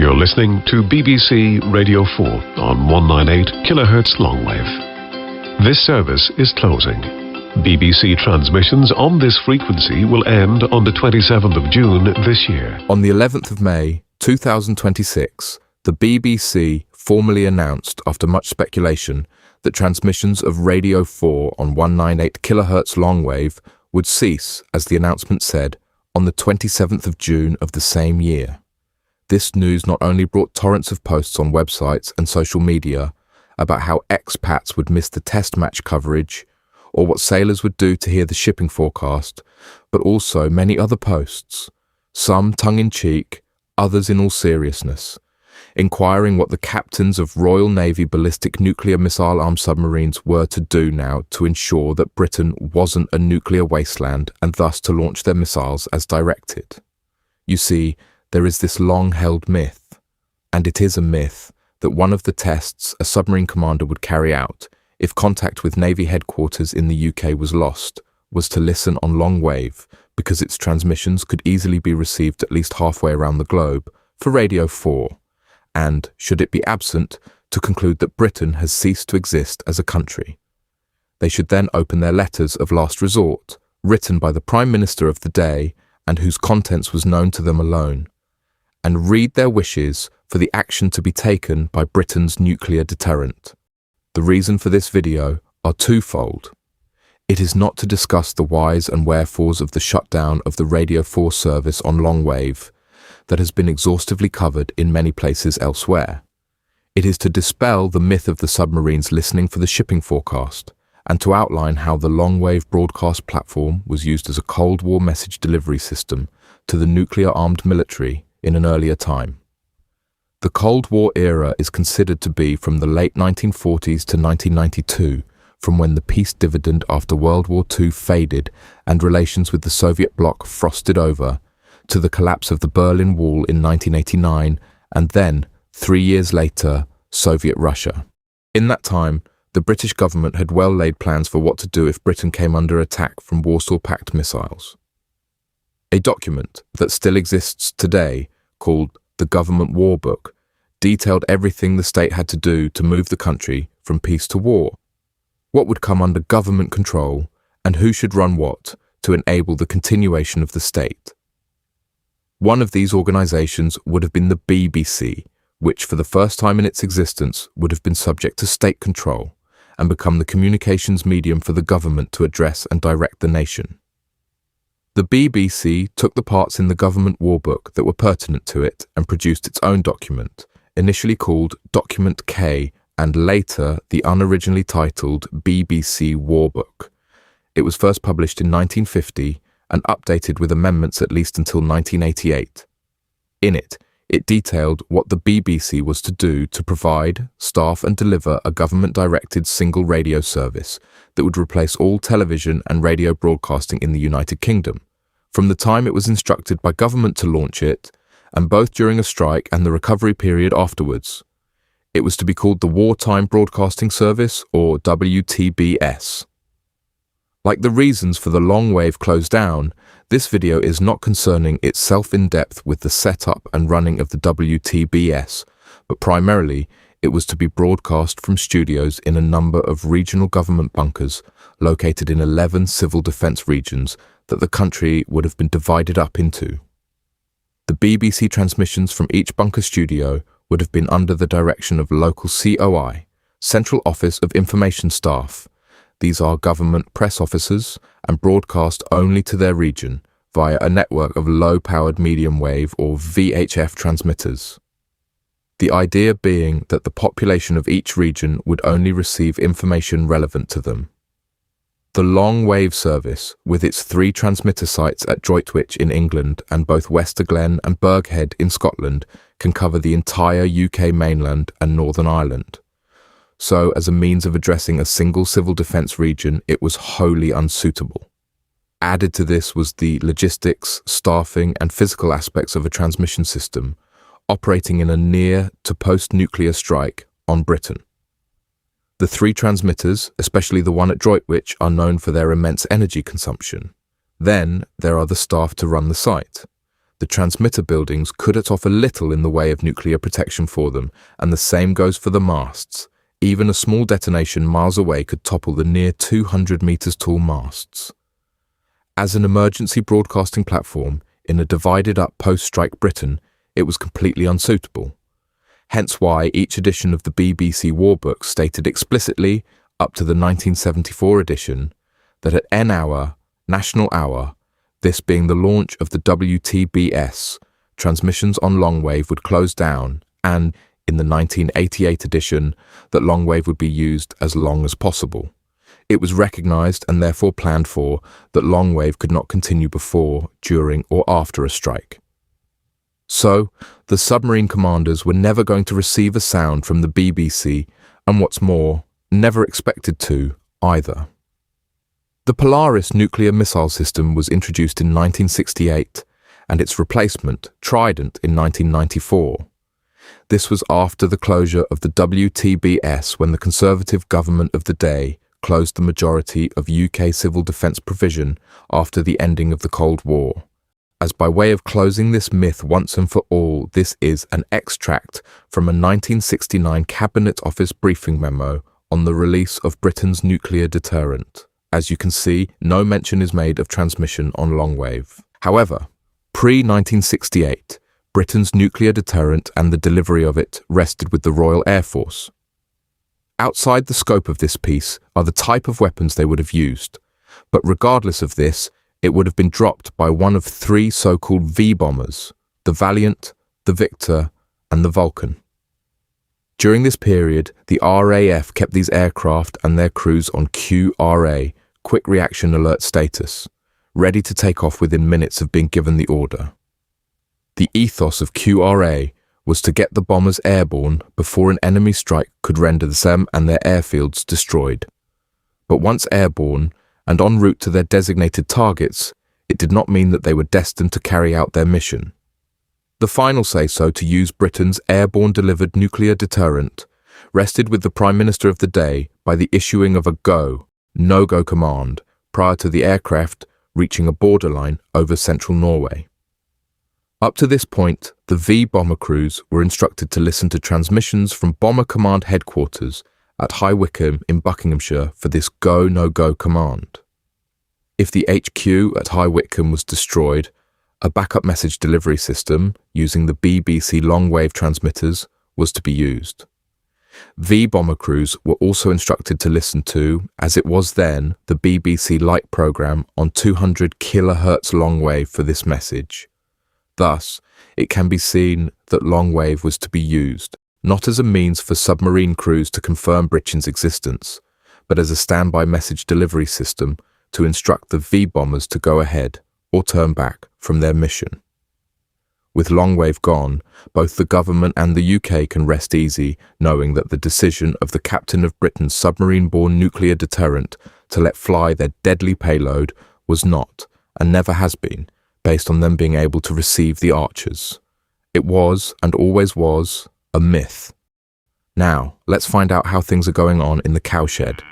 You're listening to BBC Radio 4 on 198 kHz Longwave. This service is closing. BBC transmissions on this frequency will end on the 27th of June this year. On the 11th of May 2026, the BBC formally announced, after much speculation, that transmissions of Radio 4 on 198 kHz Longwave would cease, as the announcement said, on the 27th of June of the same year. This news not only brought torrents of posts on websites and social media about how expats would miss the test match coverage or what sailors would do to hear the shipping forecast, but also many other posts, some tongue-in-cheek, others in all seriousness, inquiring what the captains of Royal Navy ballistic nuclear missile-armed submarines were to do now to ensure that Britain wasn't a nuclear wasteland and thus to launch their missiles as directed. You see, there is this long-held myth, and it is a myth, that one of the tests a submarine commander would carry out, if contact with Navy headquarters in the UK was lost, was to listen on Longwave, because its transmissions could easily be received at least halfway around the globe, for Radio 4, and, should it be absent, to conclude that Britain has ceased to exist as a country. They should then open their letters of last resort, written by the Prime Minister of the day, and whose contents was known to them alone, and read their wishes for the action to be taken by Britain's nuclear deterrent. The reason for this video are twofold. It is not to discuss the whys and wherefores of the shutdown of the Radio 4 service on Longwave that has been exhaustively covered in many places elsewhere. It is to dispel the myth of the submarines listening for the shipping forecast and to outline how the Longwave broadcast platform was used as a Cold War message delivery system to the nuclear-armed military in an earlier time. The Cold War era is considered to be from the late 1940s to 1992, from when the peace dividend after World War II faded and relations with the Soviet bloc frosted over, to the collapse of the Berlin Wall in 1989, and then, 3 years later, Soviet Russia. In that time, the British government had well laid plans for what to do if Britain came under attack from Warsaw Pact missiles. A document that still exists today, called the Government War Book, detailed everything the state had to do to move the country from peace to war, what would come under government control, and who should run what to enable the continuation of the state. One of these organisations would have been the BBC, which for the first time in its existence would have been subject to state control and become the communications medium for the government to address and direct the nation. The BBC took the parts in the Government War Book that were pertinent to it and produced its own document, initially called Document K and later the unoriginally titled BBC War Book. It was first published in 1950 and updated with amendments at least until 1988. In it, it detailed what the BBC was to do to provide, staff and deliver a government-directed single radio service that would replace all television and radio broadcasting in the United Kingdom, from the time it was instructed by government to launch it, and both during a strike and the recovery period afterwards. It was to be called the Wartime Broadcasting Service, or WTBS. Like the reasons for the Longwave close down, this video is not concerning itself in depth with the setup and running of the WTBS, but primarily it was to be broadcast from studios in a number of regional government bunkers located in 11 civil defence regions that the country would have been divided up into. The BBC transmissions from each bunker studio would have been under the direction of local COI, Central Office of Information Staff. These are government press officers and broadcast only to their region via a network of low-powered medium wave or VHF transmitters. The idea being that the population of each region would only receive information relevant to them. The Longwave service, with its 3 transmitter sites at Droitwich in England and both Westerglen and Burghead in Scotland, can cover the entire UK mainland and Northern Ireland. So, as a means of addressing a single civil defence region, it was wholly unsuitable. Added to this was the logistics, staffing and physical aspects of a transmission system, operating in a near to post-nuclear strike on Britain. The 3 transmitters, especially the one at Droitwich, are known for their immense energy consumption. Then there are the staff to run the site. the transmitter buildings couldn't offer little in the way of nuclear protection for them, and the same goes for the masts. Even a small detonation miles away could topple the near 200 meters tall masts. As an emergency broadcasting platform in a divided-up post-strike Britain, it was completely unsuitable. Hence why each edition of the BBC War Book stated explicitly, up to the 1974 edition, that at N hour, national hour, this being the launch of the WTBS, transmissions on Longwave would close down, and, in the 1988 edition, that Longwave would be used as long as possible. It was recognised and therefore planned for that Longwave could not continue before, during or after a strike. So, the submarine commanders were never going to receive a sound from the BBC, and what's more, never expected to either. The Polaris nuclear missile system was introduced in 1968, and its replacement, Trident, in 1994. This was after the closure of the WTBS, when the Conservative government of the day closed the majority of UK civil defence provision after the ending of the Cold War. As by way of closing this myth once and for all, this is an extract from a 1969 Cabinet Office briefing memo on the release of Britain's nuclear deterrent. As you can see, no mention is made of transmission on Longwave. However, pre-1968, Britain's nuclear deterrent and the delivery of it rested with the Royal Air Force. Outside the scope of this piece are the type of weapons they would have used, but regardless of this, it would have been dropped by one of three so-called V-bombers, the Valiant, the Victor, and the Vulcan. During this period, the RAF kept these aircraft and their crews on QRA, Quick Reaction Alert status, ready to take off within minutes of being given the order. The ethos of QRA was to get the bombers airborne before an enemy strike could render them and their airfields destroyed. But once airborne, and en route to their designated targets, it did not mean that they were destined to carry out their mission. The final say-so to use Britain's airborne-delivered nuclear deterrent rested with the Prime Minister of the day by the issuing of a go, no-go command prior to the aircraft reaching a borderline over central Norway. Up to this point, the V-bomber crews were instructed to listen to transmissions from Bomber Command Headquarters at High Wycombe in Buckinghamshire for this go, no-go command. If the HQ at High Wycombe was destroyed, a backup message delivery system using the BBC Longwave transmitters was to be used. V-bomber crews were also instructed to listen to, as it was then, the BBC Light programme on 200 kHz Longwave for this message. Thus, it can be seen that Longwave was to be used, not as a means for submarine crews to confirm Britain's existence, but as a standby message delivery system to instruct the V-bombers to go ahead or turn back from their mission. With Longwave gone, both the government and the UK can rest easy knowing that the decision of the captain of Britain's submarine-borne nuclear deterrent to let fly their deadly payload was not, and never has been, based on them being able to receive the Archers. It was, and always was, a myth. Now, let's find out how things are going on in the cowshed.